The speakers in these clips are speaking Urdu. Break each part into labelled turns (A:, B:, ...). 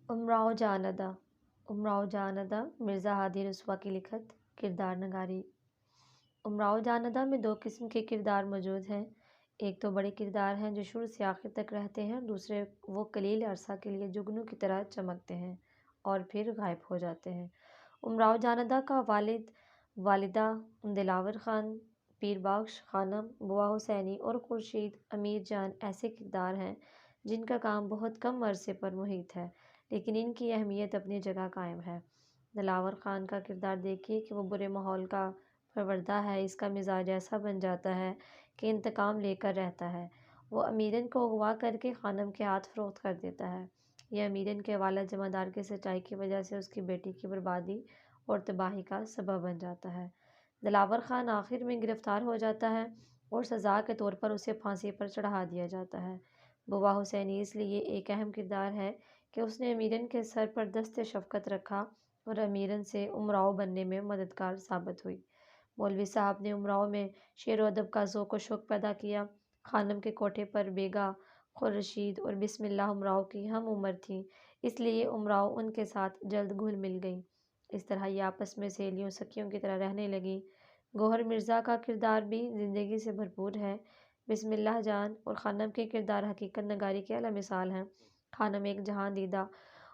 A: امراؤ جان ادا امراؤ جان ادا مرزا ہادی رسوا کی لکھت کردار نگاری۔ امراؤ جان ادا میں دو قسم کے کردار موجود ہیں۔ ایک تو بڑے کردار ہیں جو شروع سے آخر تک رہتے ہیں، اور دوسرے وہ قلیل عرصہ کے لیے جگنوں کی طرح چمکتے ہیں اور پھر غائب ہو جاتے ہیں۔ امراؤ جان ادا کا والد، والدہ دلاور خان، پیر بخش خانم، بوا حسینی اور خورشید امیر جان ایسے کردار ہیں جن کا کام بہت کم عرصے پر محیط ہے، لیکن ان کی اہمیت اپنی جگہ قائم ہے۔ دلاور خان کا کردار دیکھیے کہ وہ برے ماحول کا پروردہ ہے۔ اس کا مزاج ایسا بن جاتا ہے کہ انتقام لے کر رہتا ہے۔ وہ امیرن کو اغوا کر کے خانم کے ہاتھ فروخت کر دیتا ہے۔ یہ امیرن کے والد جمعدار کی سچائی کی وجہ سے اس کی بیٹی کی بربادی اور تباہی کا سبب بن جاتا ہے۔ دلاور خان آخر میں گرفتار ہو جاتا ہے اور سزا کے طور پر اسے پھانسی پر چڑھا دیا جاتا ہے۔ بوا حسینی اس لیے ایک اہم کردار ہے کہ اس نے امیرن کے سر پر دست شفقت رکھا اور امیرن سے امراؤ بننے میں مددگار ثابت ہوئی۔ مولوی صاحب نے امراؤ میں شعر و ادب کا ذوق و شوق پیدا کیا۔ خانم کے کوٹھے پر بیگا، خورشید اور بسم اللہ امراؤ کی ہم عمر تھیں، اس لیے امراؤ ان کے ساتھ جلد گھل مل گئیں۔ اس طرح یہ آپس میں سہیلیوں سکھیوں کی طرح رہنے لگیں۔ گوہر مرزا کا کردار بھی زندگی سے بھرپور ہے۔ بسم اللہ جان اور خانم کے کردار حقیقت نگاری کی اعلیٰ مثال ہیں۔ خانم ایک جہاں دیدہ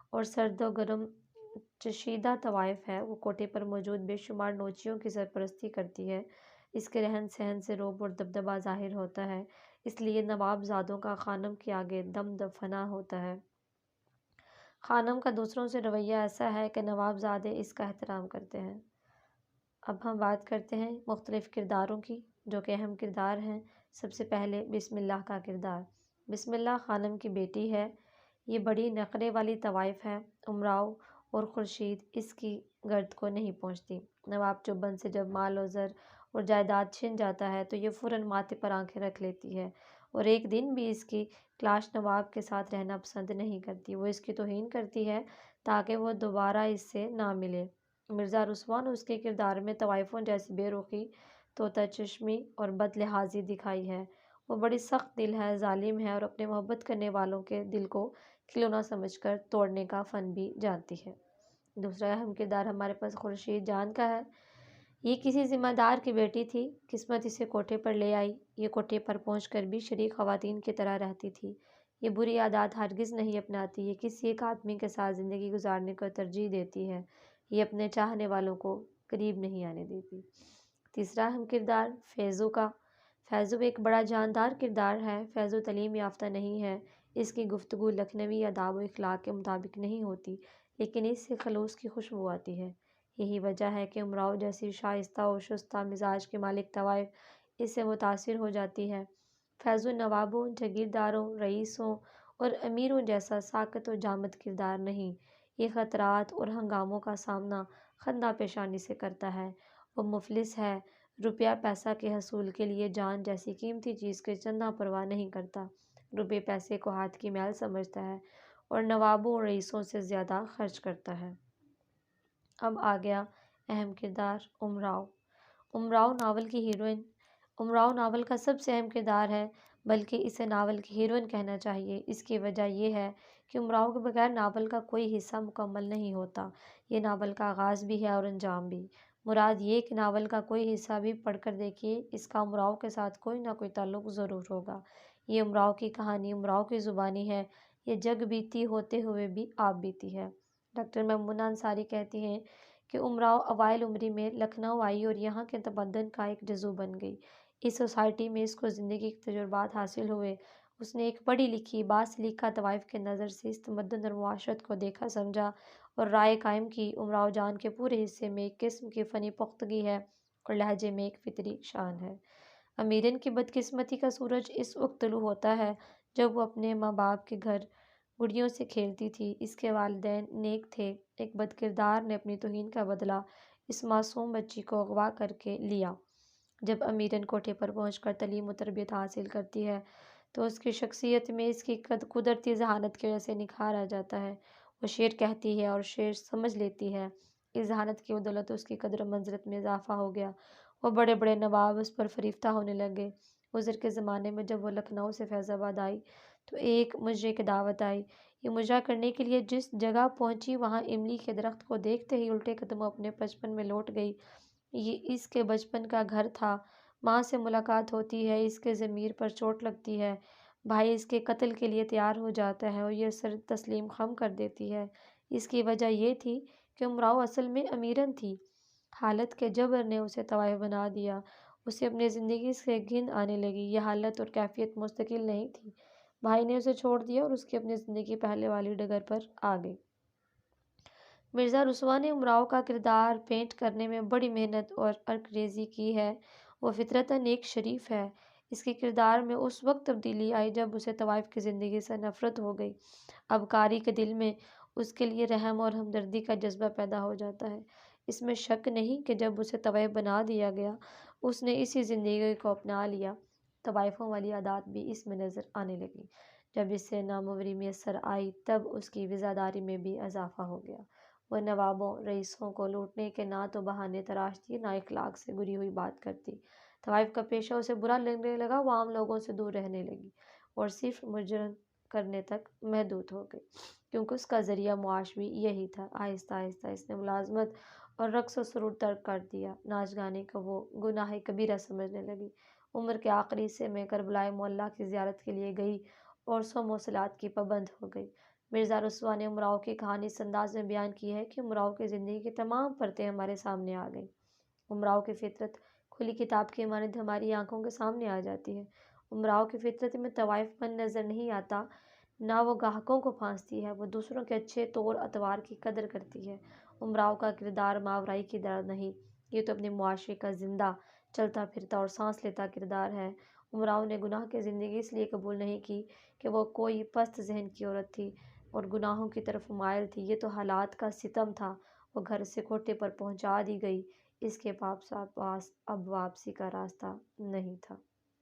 A: اور سرد و گرم چشیدہ طوائف ہے۔ وہ کوٹھے پر موجود بے شمار نوچیوں کی سرپرستی کرتی ہے۔ اس کے رہن سہن سے رعب اور دبدبہ ظاہر ہوتا ہے، اس لیے نواب زادوں کا خانم کے آگے دم فنا ہوتا ہے۔ خانم کا دوسروں سے رویہ ایسا ہے کہ نواب زادے اس کا احترام کرتے ہیں۔ اب ہم بات کرتے ہیں مختلف کرداروں کی جو کہ اہم کردار ہیں۔ سب سے پہلے بسم اللہ کا کردار۔ بسم اللہ خانم کی بیٹی ہے۔ یہ بڑی نخرے والی طوائف ہے۔ امراؤ اور خورشید اس کی گرد کو نہیں پہنچتی۔ نواب چوبند سے جب مال و زر اور جائیداد چھن جاتا ہے تو یہ فوراً ماتھے پر آنکھیں رکھ لیتی ہے اور ایک دن بھی اس کی کلاش نواب کے ساتھ رہنا پسند نہیں کرتی۔ وہ اس کی توہین کرتی ہے تاکہ وہ دوبارہ اس سے نہ ملے۔ مرزا رسوا نے اس کے کردار میں طوائفوں جیسی بے رخی، طوطا چشمی اور بد لحاظی دکھائی ہے۔ وہ بڑی سخت دل ہے، ظالم ہے اور اپنے محبت کرنے والوں کے دل کو کھلونا سمجھ کر توڑنے کا فن بھی جانتی ہے۔ دوسرا اہم کردار ہمارے پاس خورشید جان کا ہے۔ یہ کسی ذمہ دار کی بیٹی تھی، قسمت اسے کوٹھے پر لے آئی۔ یہ کوٹھے پر پہنچ کر بھی شریک خواتین کی طرح رہتی تھی۔ یہ بری عادات ہرگز نہیں اپناتی۔ یہ کسی ایک آدمی کے ساتھ زندگی گزارنے کو ترجیح دیتی ہے۔ یہ اپنے چاہنے والوں کو قریب نہیں آنے دیتی۔ تیسرا اہم کردار فیضو کا۔ فیضو ایک بڑا جاندار کردار ہے۔ فیضو تعلیم یافتہ نہیں ہے۔ اس کی گفتگو لکھنوی آداب و اخلاق کے مطابق نہیں ہوتی، لیکن اس سے خلوص کی خوشبو آتی ہے۔ یہی وجہ ہے کہ امراؤ جیسی شائستہ و شستہ مزاج کی مالک طوائف اس سے متاثر ہو جاتی ہے۔ فیضو نوابوں، جاگیرداروں، رئیسوں اور امیروں جیسا ساکت و جامد کردار نہیں۔ یہ خطرات اور ہنگاموں کا سامنا خندہ پیشانی سے کرتا ہے۔ وہ مفلس ہے، روپیہ پیسہ کے حصول کے لیے جان جیسی قیمتی چیز کی چندہ پرواہ نہیں کرتا۔ روپے پیسے کو ہاتھ کی میل سمجھتا ہے اور نوابوں اور رئیسوں سے زیادہ خرچ کرتا ہے۔ اب آ گیا اہم کردار امراؤ۔ امراؤ ناول کی ہیروئن۔ امراؤ ناول کا سب سے اہم کردار ہے، بلکہ اسے ناول کی ہیروئن کہنا چاہیے۔ اس کی وجہ یہ ہے کہ امراؤ کے بغیر ناول کا کوئی حصہ مکمل نہیں ہوتا۔ یہ ناول کا آغاز بھی ہے اور انجام بھی۔ مراد یہ کہ ناول کا کوئی حصہ بھی پڑھ کر دیکھیے، اس کا امراؤ کے ساتھ کوئی نہ کوئی تعلق ضرور ہوگا۔ یہ امراؤ کی کہانی امراؤ کی زبانی ہے۔ یہ جگ بیتی ہوتے ہوئے بھی آپ بیتی ہے۔ ڈاکٹر میمونہ انصاری کہتی ہیں کہ امراؤ اوائل عمری میں لکھنؤ آئی اور یہاں کے تمدن کا ایک جزو بن گئی۔ اس سوسائٹی میں اس کو زندگی کے تجربات حاصل ہوئے۔ اس نے ایک پڑھی لکھی باسلیقہ طوائف کے نظر سے اس تمدن اور معاشرت کو دیکھا سمجھا اور رائے قائم کی۔ امراؤ جان کے پورے حصے میں ایک قسم کی فنی پختگی ہے اور لہجے میں ایک فطری شان ہے۔ امیرن کی بدقسمتی کا سورج اس وقت طلوع ہوتا ہے جب وہ اپنے ماں باپ کے گھر گڑیوں سے کھیلتی تھی۔ اس کے والدین نیک تھے۔ ایک بد کردار نے اپنی توہین کا بدلہ اس معصوم بچی کو اغوا کر کے لیا۔ جب امیرن کوٹھے پر پہنچ کر تعلیم و تربیت حاصل کرتی ہے تو اس کی شخصیت میں اس کی قدرتی ذہانت کی وجہ سے نکھار آ جاتا ہے۔ وہ شعر کہتی ہے اور شعر سمجھ لیتی ہے۔ اس ذہانت کی بدولت اس کی قدر و منزلت میں اضافہ ہو گیا۔ وہ بڑے بڑے نواب اس پر فریفتہ ہونے لگے۔ حضر کے زمانے میں جب وہ لکھنؤ سے فیض آباد آئی تو ایک مجرے کی دعوت آئی۔ یہ مجرا کرنے کے لیے جس جگہ پہنچی وہاں املی کے درخت کو دیکھتے ہی الٹے قدموں اپنے بچپن میں لوٹ گئی۔ یہ اس کے بچپن کا گھر تھا۔ ماں سے ملاقات ہوتی ہے، اس کے ضمیر پر چوٹ لگتی ہے، بھائی اس کے قتل کے لیے تیار ہو جاتا ہے اور یہ سر تسلیم خم کر دیتی ہے۔ اس کی وجہ یہ تھی کہ امراؤ اصل میں امیرن تھی۔ حالت کے جبر نے اسے طوائف بنا دیا۔ اسے اپنی زندگی سے گھن آنے لگی۔ یہ حالت اور کیفیت مستقل نہیں تھی۔ بھائی نے اسے چھوڑ دیا اور اس کی اپنی زندگی پہلے والی ڈگر پر آ گئی۔ مرزا رسوا نے امراؤ کا کردار پینٹ کرنے میں بڑی محنت اور عرقریزی کی ہے۔ وہ فطرتاً ایک شریف ہے۔ اس کے کردار میں اس وقت تبدیلی آئی جب اسے طوائف کی زندگی سے نفرت ہو گئی۔ اب قاری کے دل میں اس کے لیے رحم اور ہمدردی کا جذبہ پیدا ہو جاتا ہے۔ اس میں شک نہیں کہ جب اسے طوائف بنا دیا گیا اس نے اسی زندگی کو اپنا لیا۔ طوائفوں والی عادات بھی اس میں نظر آنے لگی۔ جب اس سے ناموری میسر آئی تب اس کی وفاداری میں بھی اضافہ ہو گیا۔ وہ نوابوں رئیسوں کو لوٹنے کے نہ تو بہانے تراشتی نہ اخلاق سے گری ہوئی بات کرتی۔ طوائف کا پیشہ اسے برا لگنے لگا۔ وہ عام لوگوں سے دور رہنے لگی اور صرف مجرم کرنے تک محدود ہو گئی، کیونکہ اس کا ذریعہ معاش بھی یہی تھا۔ آہستہ آہستہ اس نے ملازمت اور رقص و سرور ترک کر دیا۔ ناچ گانے کو وہ گناہ کبیرہ سمجھنے لگی۔ عمر کے آخری حصے میں کربلائے معلیٰ کی زیارت کے لیے گئی اور صوم و صلات کی پابند ہو گئی۔ مرزا رسوا نے امراؤ کی کہانی اس انداز میں بیان کی ہے کہ امراؤ کی زندگی کی تمام پرتیں ہمارے سامنے آ گئیں۔ امراؤ کی فطرت کھلی کتاب کی مانند ہماری آنکھوں کے سامنے آ جاتی ہے۔ امراؤ کی فطرت میں طوائف پن نظر نہیں آتا، نہ وہ گاہکوں کو پھانستی ہے، وہ دوسروں کے اچھے طور اتوار کی قدر کرتی ہے۔ امراؤ کا کردار ماورائی کی طرح نہیں، یہ تو اپنے معاشرے کا زندہ چلتا پھرتا اور سانس لیتا کردار ہے۔ امراؤ نے گناہ کی زندگی اس لیے قبول نہیں کی کہ وہ کوئی پست ذہن کی عورت تھی اور گناہوں کی طرف مائل تھی۔ یہ تو حالات کا ستم تھا۔ وہ گھر سے کھوٹے پر پہنچا دی گئی، اس کے پاس اب واپسی کا راستہ نہیں تھا۔